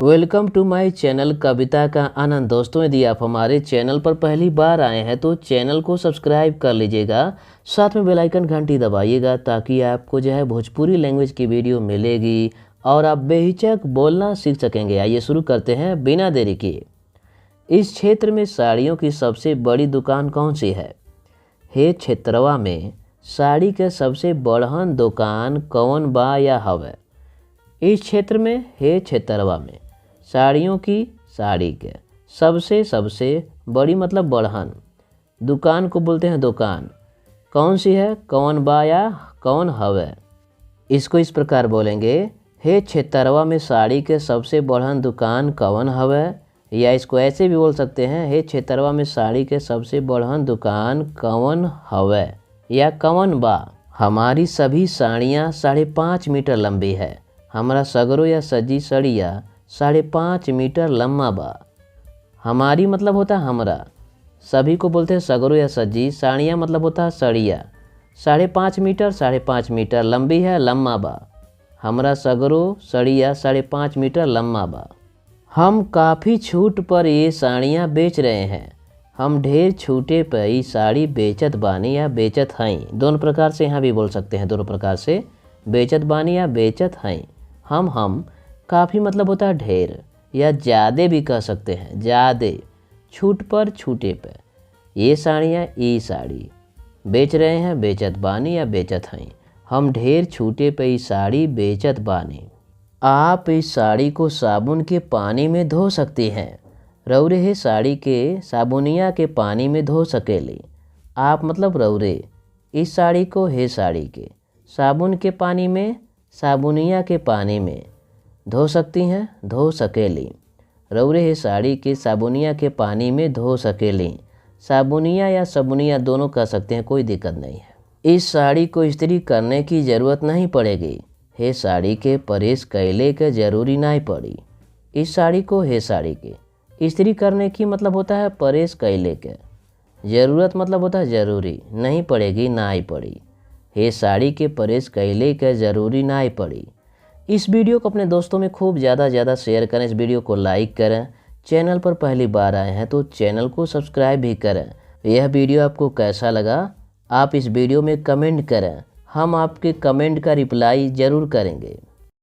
Welcome to my channel कविता का आनंद। दोस्तों, यदि आप हमारे चैनल पर पहली बार आए हैं तो चैनल को सब्सक्राइब कर लीजिएगा, साथ में बेल आइकन घंटी दबाइएगा ताकि आपको भोजपुरी लैंग्वेज की वीडियो मिलेगी और आप बेहिचक बोलना सीख सकेंगे। आइए शुरू करते हैं बिना देरी किए। इस क्षेत्र में साड़ियों की सबसे बड़ी दुकान कौन सी है? हे क्षेत्रवा में साड़ी के सबसे बड़हन दुकान कौन बा या हवे? इस क्षेत्र में हे क्षेत्रवा में साड़ी के सबसे बड़ी मतलब बढ़हन, दुकान को बोलते हैं दुकान। कौन सी है? कौन बा या कौन हवे? इसको इस प्रकार बोलेंगे, हे क्षेत्रवा में साड़ी के सबसे बढ़हन दुकान कौन हवे। या इसको ऐसे भी बोल सकते हैं, हे क्षेत्रवा में साड़ी के सबसे बढ़हन दुकान कौन हवे या कौन बा। हमारी सभी साड़ियाँ 5.5 मीटर लंबी है। हमारा सगरो या सजी सड़िया 5.5 मीटर लम्बा बा। हमारी मतलब होता है हमरा, सभी को बोलते हैं सगरो या सजी। साड़ियाँ मतलब होता है सड़िया। 5.5 मीटर लंबी है, लम्बा बा। हमरा सगरो सड़िया 5.5 मीटर लम्बा बा। हम काफ़ी छूट पर ये साड़ियाँ बेच रहे हैं। हम ढेर छूटे पर ये साड़ी बेचत बानी या बेचत हई। दोनों प्रकार से यहाँ भी बोल सकते हैं, दोनों प्रकार से बेचत बानी या बेचत हई। हम काफ़ी मतलब होता है ढेर या ज़्यादा भी कह सकते हैं, ज़्यादा छूट पर छूटे पर ये साड़ियाँ ई साड़ी बेच रहे हैं, बेचत बानी या बेचत हई। हम ढेर छूटे पर ये साड़ी बेचत बानी। आप इस साड़ी को साबुन के पानी में धो सकती हैं। रौरे है साड़ी के साबुनिया के पानी में धो सकेली। आप मतलब रौरे इस साड़ी को है साड़ी के साबुन के पानी में, साबुनिया के पानी में धो सकती हैं, धो सकेली। रौरे है साड़ी के साबुनिया के पानी में धो सकेली। साबुनिया या सबुनिया दोनों कह सकते हैं, कोई दिक्कत नहीं है। इस साड़ी को इस्त्री करने की ज़रूरत नहीं पड़ेगी। हे साड़ी के प्रेस कैले के जरूरी नहीं पड़ी। इस साड़ी को हे साड़ी के इस्त्री करने की मतलब होता है प्रेस कैले के, ज़रूरत मतलब होता है ज़रूरी, नहीं पड़ेगी ना ही पड़ी। हे साड़ी के प्रेस कैले के ज़रूरी ना ही पड़ी। इस वीडियो को अपने दोस्तों में खूब ज़्यादा शेयर करें। इस वीडियो को लाइक करें। चैनल पर पहली बार आए हैं तो चैनल को सब्सक्राइब भी करें। यह वीडियो आपको कैसा लगा आप इस वीडियो में कमेंट करें, हम आपके कमेंट का रिप्लाई ज़रूर करेंगे।